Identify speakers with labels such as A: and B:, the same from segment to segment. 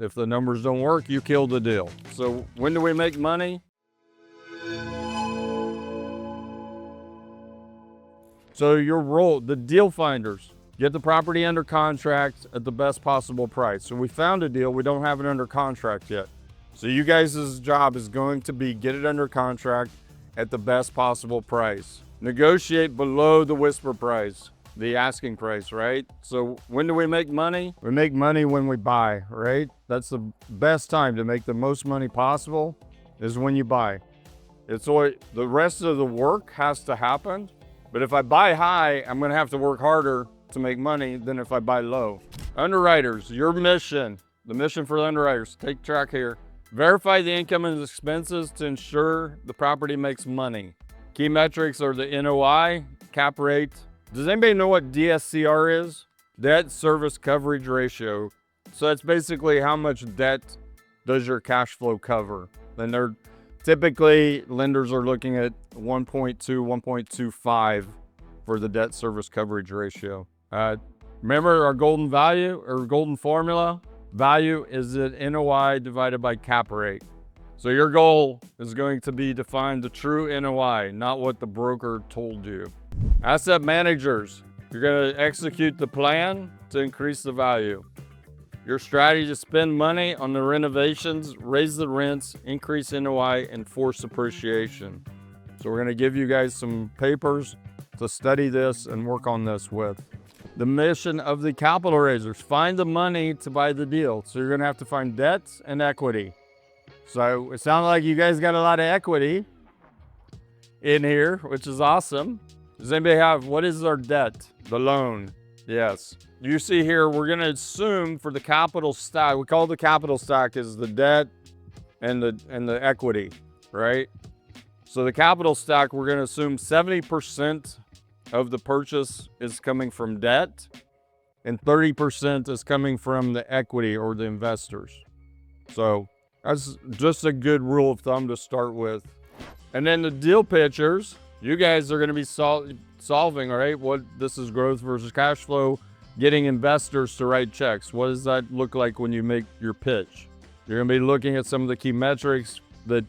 A: If the numbers don't work, you kill the deal. So when do we make money? So your role, the deal finders, get the property under contract at the best possible price. So we found a deal, we don't have it under contract yet. So you guys' job is going to be get it under contract at the best possible price. Negotiate below the whisper price, the asking price, right? So when do we make money? We make money when we buy, right? That's the best time to make the most money possible is when you buy. It's all, the rest of the work has to happen. But if I buy high, I'm gonna have to work harder to make money than if I buy low. Underwriters, your mission, the mission for the underwriters, take track here. Verify the income and expenses to ensure the property makes money. Key metrics are the NOI, cap rate. Does anybody know what DSCR is? Debt service coverage ratio. So that's basically how much debt does your cash flow cover. Then they're typically, lenders are looking at 1.2, 1.25 for the debt service coverage ratio. Remember our golden value or golden formula? Value is the NOI divided by cap rate. So your goal is going to be to find the true NOI, not what the broker told you. Asset managers, you're going to execute the plan to increase the value. Your strategy is spend money on the renovations, raise the rents, increase NOI, and force appreciation. So we're going to give you guys some papers to study this and work on this with. The mission of the capital raisers, find the money to buy the deal. So you're going to have to find debt and equity. So it sounds like you guys got a lot of equity in here, which is awesome. Does anybody have, what is our debt? The loan. Yes. You see here, we're going to assume for the capital stack, we call the capital stack is the debt and the equity, right? So the capital stack, we're going to assume 70% of the purchase is coming from debt and 30% is coming from the equity or the investors. So that's just a good rule of thumb to start with. And then the deal pictures, you guys are going to be solving, all right? What this is growth versus cash flow, getting investors to write checks. What does that look like when you make your pitch? You're going to be looking at some of the key metrics that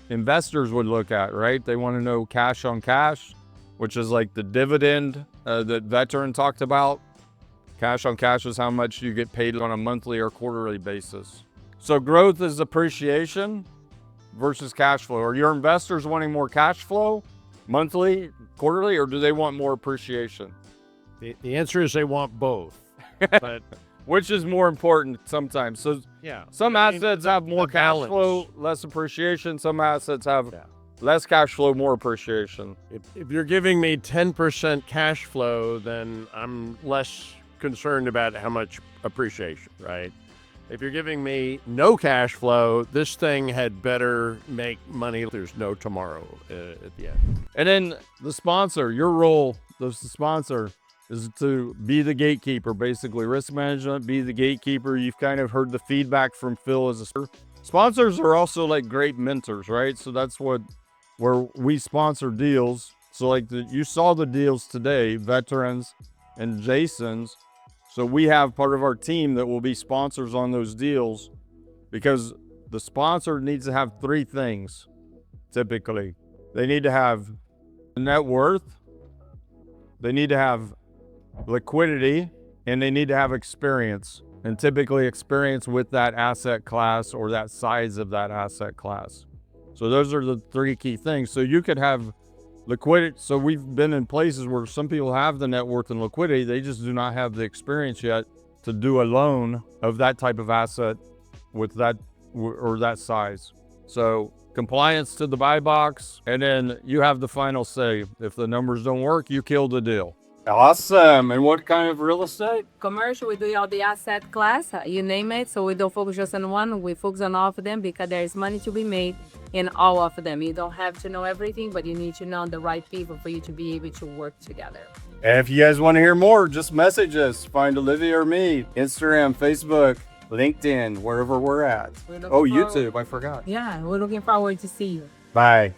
A: investors would look at, right? They want to know cash on cash, which is like the dividend that Veteran talked about. Cash on cash is how much you get paid on a monthly or quarterly basis. So growth is appreciation versus cash flow. Are your investors wanting more cash flow, monthly, quarterly, or do they want more appreciation?
B: The answer is they want both. But
A: which is more important sometimes? So
B: yeah,
A: some assets have more cash flow, less appreciation. Some assets have less cash flow, more appreciation.
B: If you're giving me 10% cash flow, then I'm less concerned about how much appreciation, right? If you're giving me no cash flow, this thing had better make money. There's no tomorrow at the end.
A: And then the sponsor, your role, the sponsor, is to be the gatekeeper, basically. Risk management, be the gatekeeper. You've kind of heard the feedback from Phil as a sponsors are also like great mentors, right? So that's where we sponsor deals. So like you saw the deals today, Veterans and Jason's. So we have part of our team that will be sponsors on those deals because the sponsor needs to have three things, typically. They need to have net worth, they need to have liquidity, and they need to have experience, and typically experience with that asset class or that size of that asset class. So those are the three key things. So you could have liquidity. So we've been in places where some people have the net worth and liquidity. They just do not have the experience yet to do a loan of that type of asset with that or that size. So compliance to the buy box, and then you have the final say. If the numbers don't work, you kill the deal. Awesome. And what kind of real estate?
C: Commercial, we do all the asset class, you name it. So we don't focus just on one, we focus on all of them because there is money to be made in all of them. You don't have to know everything, but you need to know the right people for you to be able to work together.
A: And if you guys want to hear more, just message us. Find Olivia or me, Instagram, Facebook, LinkedIn, wherever we're at. Oh, YouTube, I forgot.
C: Yeah, we're looking forward to see you.
A: Bye.